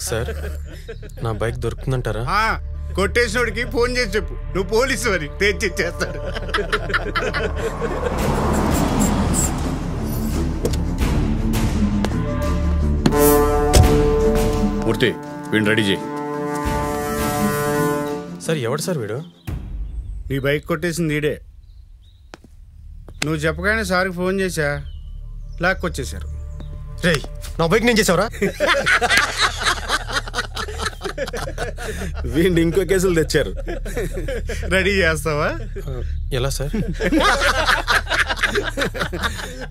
Sir నా bike దొరుకుతుందంటారా? కొట్టేసినోడికి phone చేసి చెప్పు, నువ్వు పోలీసు అని తెచ్చిచ్చేస్తాడు. మూర్తి వీడిని రెడీ చేయి. సార్ ఎవడు సార్ వీడు? నీ బైక్ కొట్టేసింది ఈడే. నువ్వు చెప్పగానే సార్కి ఫోన్ చేశా, లాక్కొచ్చేసారు. రే నా బైక్ నేను చేసావరా? వీడిని ఇంకో కేసులు తెచ్చారు. రెడీ చేస్తావా? ఎలా సార్?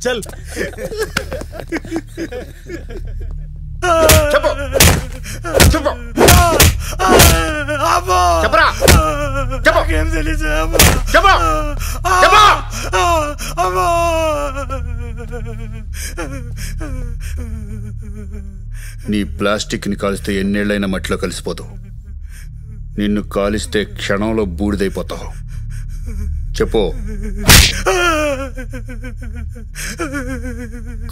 చల్ చెప్పు చెప్పు చెప్పరా చెప్పు చెప్పు నీ ప్లాస్టిక్ ని కాలిస్తే ఎన్నేళ్లైనా మట్టిలో కలిసిపోతావు. నిన్ను కాలిస్తే క్షణంలో బూడిదైపోతావు. చెప్పు.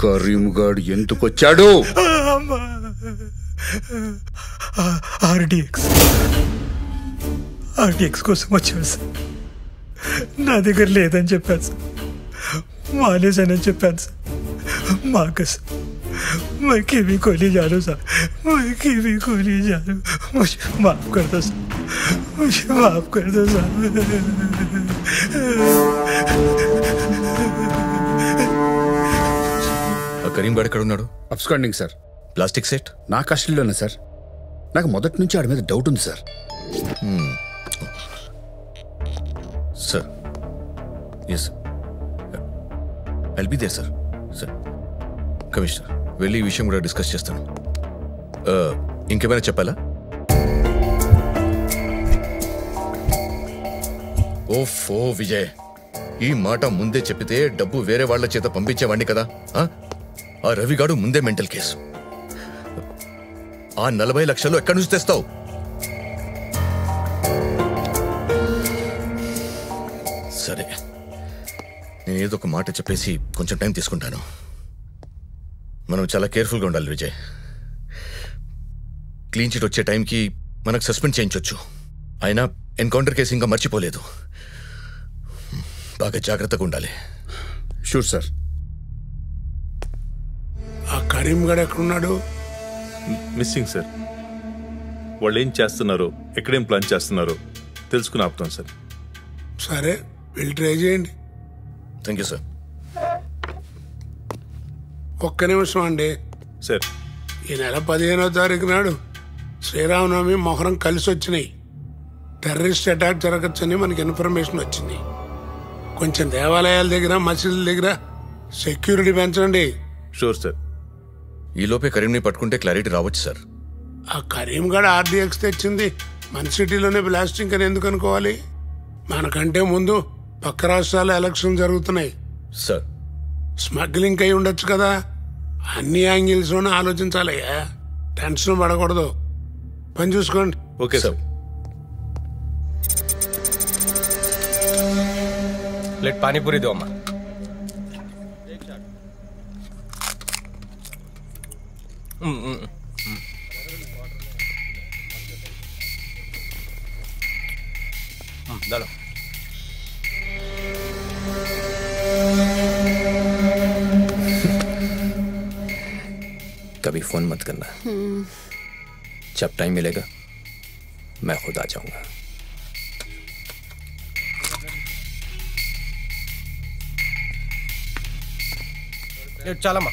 కరీంగాడు ఎందుకొచ్చాడు? ఆర్డీఎక్స్ కోసం వచ్చాను సార్. నా దగ్గర లేదని చెప్పాను సార్, మానేసానని చెప్పాను సార్. मार्कस मैं भी खोली जा रहा हूँ सर, मैं भी खोली जा रहा हूँ, मुझे माफ कर दो सर, मुझे माफ कर दो सर. కరీం గారు ఎక్కడ ఉన్నాడు? Absconding sir. ప్లాస్టిక్ సెట్ నా కస్టడీలోనే సార్. నాకు మొదటి నుంచి ఆడి మీద డౌట్ ఉంది sir. Sir yes I'll be there sir. Sir commissioner వెళ్ళి ఈ విషయం కూడా డిస్కస్ చేస్తాను. ఇంకేమైనా చెప్పాలా? ఓఫో విజయ్, ఈ మాట ముందే చెప్పితే డబ్బు వేరే వాళ్ల చేత పంపించేవాడిని కదా. ఆ రవిగాడు ముందే మెంటల్ కేసు. ఆ 40 లక్షలు ఎక్కడి నుంచి తెస్తావు? సరే, నేను ఏదో ఒక మాట చెప్పేసి కొంచెం టైం తీసుకుంటాను. మనం చాలా కేర్ఫుల్గా ఉండాలి విజయ్. క్లీన్ చిట్ వచ్చే టైంకి మనకు సస్పెండ్ చేయించవచ్చు. అయినా ఎన్కౌంటర్ కేసు ఇంకా మర్చిపోలేదు. బాగా జాగ్రత్తగా ఉండాలి. Sure sir. ఆ కరీం గడ్ ఎక్కడున్నాడు? Missing sir. వాళ్ళు ఏం చేస్తున్నారో, ఎక్కడేం ప్లాన్ చేస్తున్నారో తెలుసుకుని ఆపుతాం సార్. సరే, వెళ్ళి ట్రై చేయండి. Thank you sir. ఒక్క నిమిషం అండి సార్. ఈ నెల 15వ తారీఖు నాడు శ్రీరామనవమి మొహరం కలిసి వచ్చినాయి. టెర్రరిస్ట్ అటాక్ జరగచ్చని మనకి ఇన్ఫర్మేషన్ వచ్చింది. కొంచెం దేవాలయాల దగ్గర, మసీదుల దగ్గర సెక్యూరిటీ పెంచండి. Sure sir. ఈ లోపే కరీంని పట్టుకుంటే క్లారిటీ రావచ్చు సార్. ఆ కరీం గడ్ ఆర్డీఎక్స్ తెచ్చింది మన సిటీలోనే బ్లాస్టింగ్ అని ఎందుకు అనుకోవాలి? మనకంటే ముందు పక్క రాష్ట్రాల్లో ఎలక్షన్ జరుగుతున్నాయి సార్. స్మగ్లింగ్ అయి ఉండొచ్చు కదా. అన్ని యాంగిల్స్ లోనే ఆలోచించాలయ్యా, టెన్షన్ పడకూడదు. పని చూసుకోండి. Okay sir. ప్లేట్ పానీపూరి దో అమ్మా. डालो. कभी फोन मत करना. जब टाइम मिलेगा मैं खुद आ जाऊंगा. चलम्मा.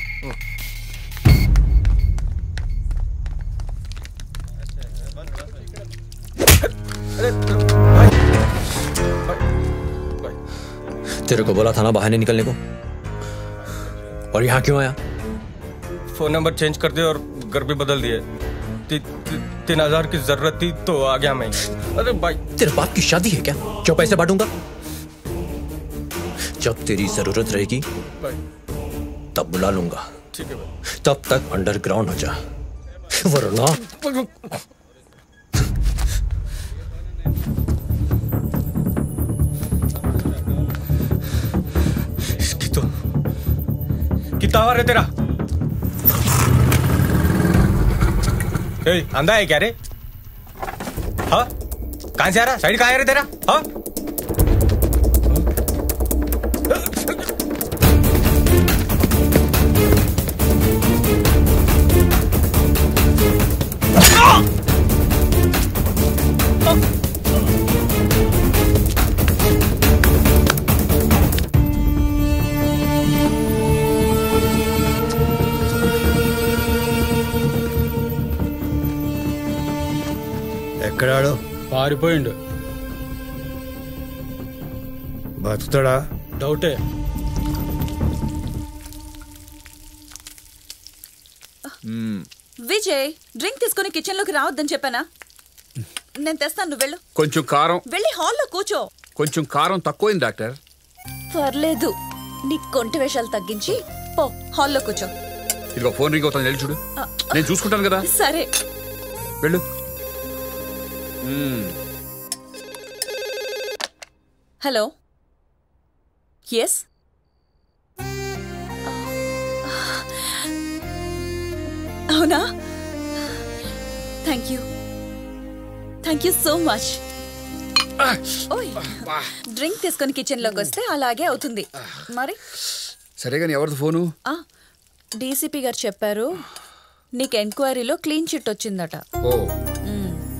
तेरे को बोला था ना बाहर नहीं निकलने को, और यहाँ क्यों आया? फोन नंबर चेंज कर दिया और घर भी बदल दिए. 3,000 की जरूरत थी तो आ गया मैं. अरे भाई, तेरे बाप की शादी है क्या? क्यों पैसे बांटूंगा? जब तेरी जरूरत रहेगी तब बुला लूंगा. ठीक है भाई. तब तक अंडरग्राउंड हो जा, वरना कितना है तेरा? अंधा है क्या रे? हाँ कहाँ से आ रहा? साइड कहाँ है रे तेरा? हाँ ఎక్కడాడు? పారిపోయిండు. బతుకుతాడా? డౌటే. విజయ్ డ్రింక్ తీసుకుని కిచెన్ లోకి రావద్దని చెప్పానా? నేను తెస్తాను, నువ్వు వెళ్ళు. కొంచెం కారం. వెళ్ళి హాల్లో కూర్చో. కొంచెం కారం తక్కువైంది డాక్టర్. పర్లేదు, నీ కొంటి వేషాలు తగ్గించి పో, హాల్లో కూర్చో. ఇదిగో ఫోన్ రింగ్ అవుతుంది, వెళ్ళి చూడు. నేను చూసుకుంటాను కదా. సరే వెళ్ళు. హలో, ఎస్, అవునా? Thank you so much. ఓయ్, డ్రింక్ తీసుకొని కిచెన్ లోకి వస్తే అలాగే అవుతుంది మరి. సరే కానీ ఎవరిది ఫోను? డీసీపీ గారు చెప్పారు, నీకు ఎంక్వైరీలో క్లీన్ చిట్ వచ్చిందట. ఓ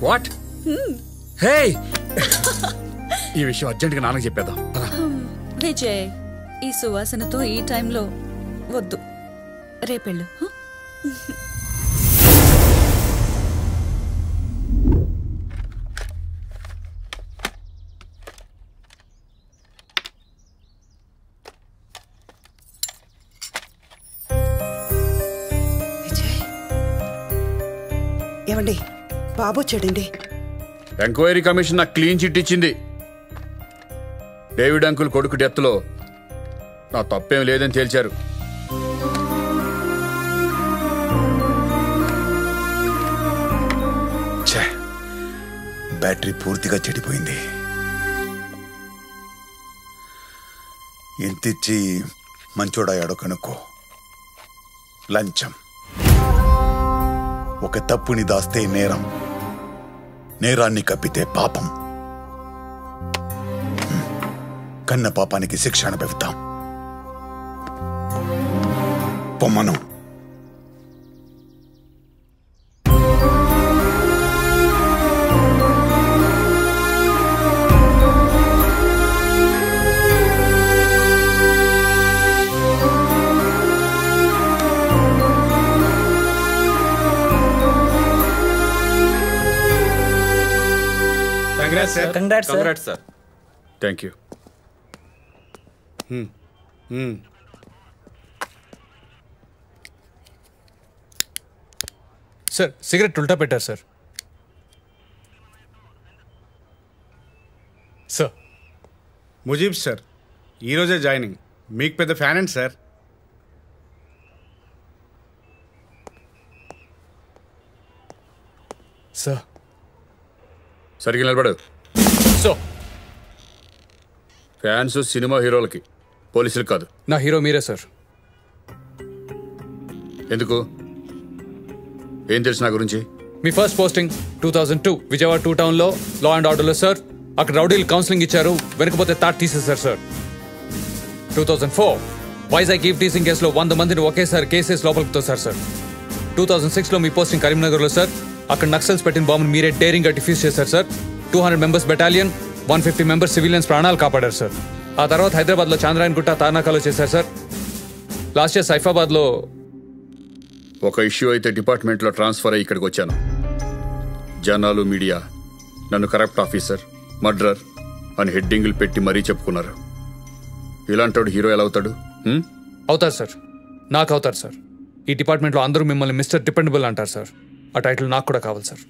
వాట్? హే, ఈ విషయం అర్జెంట్గా నాన్నకి చెప్పేద్దాం. విజయ్, ఈ సువాసనతో ఈ టైంలో వద్దు, రేపెళ్ళు. ఏమండి, బాబు వచ్చాడండి. ఎంక్వైరీ కమిషన్ నాకు క్లీన్ చిట్ ఇచ్చింది. డేవిడ్ అంకుల్ కొడుకు డెత్లో నా తప్పేం లేదని తేల్చారు. బ్యాటరీ పూర్తిగా చెడిపోయింది. ఎంతిచ్చి మంచోడాయాడో కనుక్కో. లంచం. ఒక తప్పుని దాస్తే నేరం, నేరాన్ని కప్పితే పాపం. కన్న పాపానికి శిక్ష అనుభవిద్దాం. పొమ్మను. Congrats, sir. Thank you. Sir, cigarette ఉల్టా పెట్టారు సార్. సార్, ముజీబ్ సార్, ఈరోజే జాయినింగ్. మీకు పెద్ద ఫ్యాన్ అండి సార్. సార్ సరిగ్గా నిలబడు. సో ఫ్యాన్స్ సినిమా హీరోలకి, పోలీసులకు కాదు. నా హీరో మీరే సార్. ఎందుకు? ఏం తెలుసు నా గురించి? మీ ఫస్ట్ పోస్టింగ్ 2002 విజయవాడ 2 టౌన్లో లా అండ్ ఆర్డర్లో సార్. అక్కడ రౌడీలు కౌన్సిలింగ్ ఇచ్చారు, వెనకపోతే తాట్ తీసేశారు సార్. 2004 వైజాగ్ ఈవ్ టీసింగ్ కేసులో 100 మందిని ఒకేసారి కేసెస్ లోపలికి తోశారు సార్. 2006లో మీ పోస్టింగ్ కరీంనగర్లో సార్. అక్కడ నక్సల్స్ పెట్టిన బాంబుని మీరే డేరింగ్గా డిఫ్యూజ్ చేశారు sir. 200 members battalion, 150 members civilians ప్రాణాలు కాపాడారు సార్. ఆ తర్వాత హైదరాబాద్లో చాంద్రాయణగుట్ట, తార్నాకాలో చేశారు సార్. లాస్ట్ ఇయర్ సైఫాబాద్లో ఒక ఇష్యూ అయితే డిపార్ట్మెంట్లో ట్రాన్స్ఫర్ అయ్యి ఇక్కడికి వచ్చాను. జనాలు, మీడియా నన్ను కరప్ట్ ఆఫీసర్, మర్డరర్ అని హెడ్డింగులు పెట్టి మరీ చెప్పుకున్నారు. ఇలాంటి హీరో ఎలా అవుతాడు? అవుతారు సార్, నాకు అవుతారు సార్. ఈ డిపార్ట్మెంట్లో అందరూ మిమ్మల్ని మిస్టర్ డిపెండబుల్ అంటారు సార్. ఆ టైటిల్ నాకు కూడా కావాలి సార్.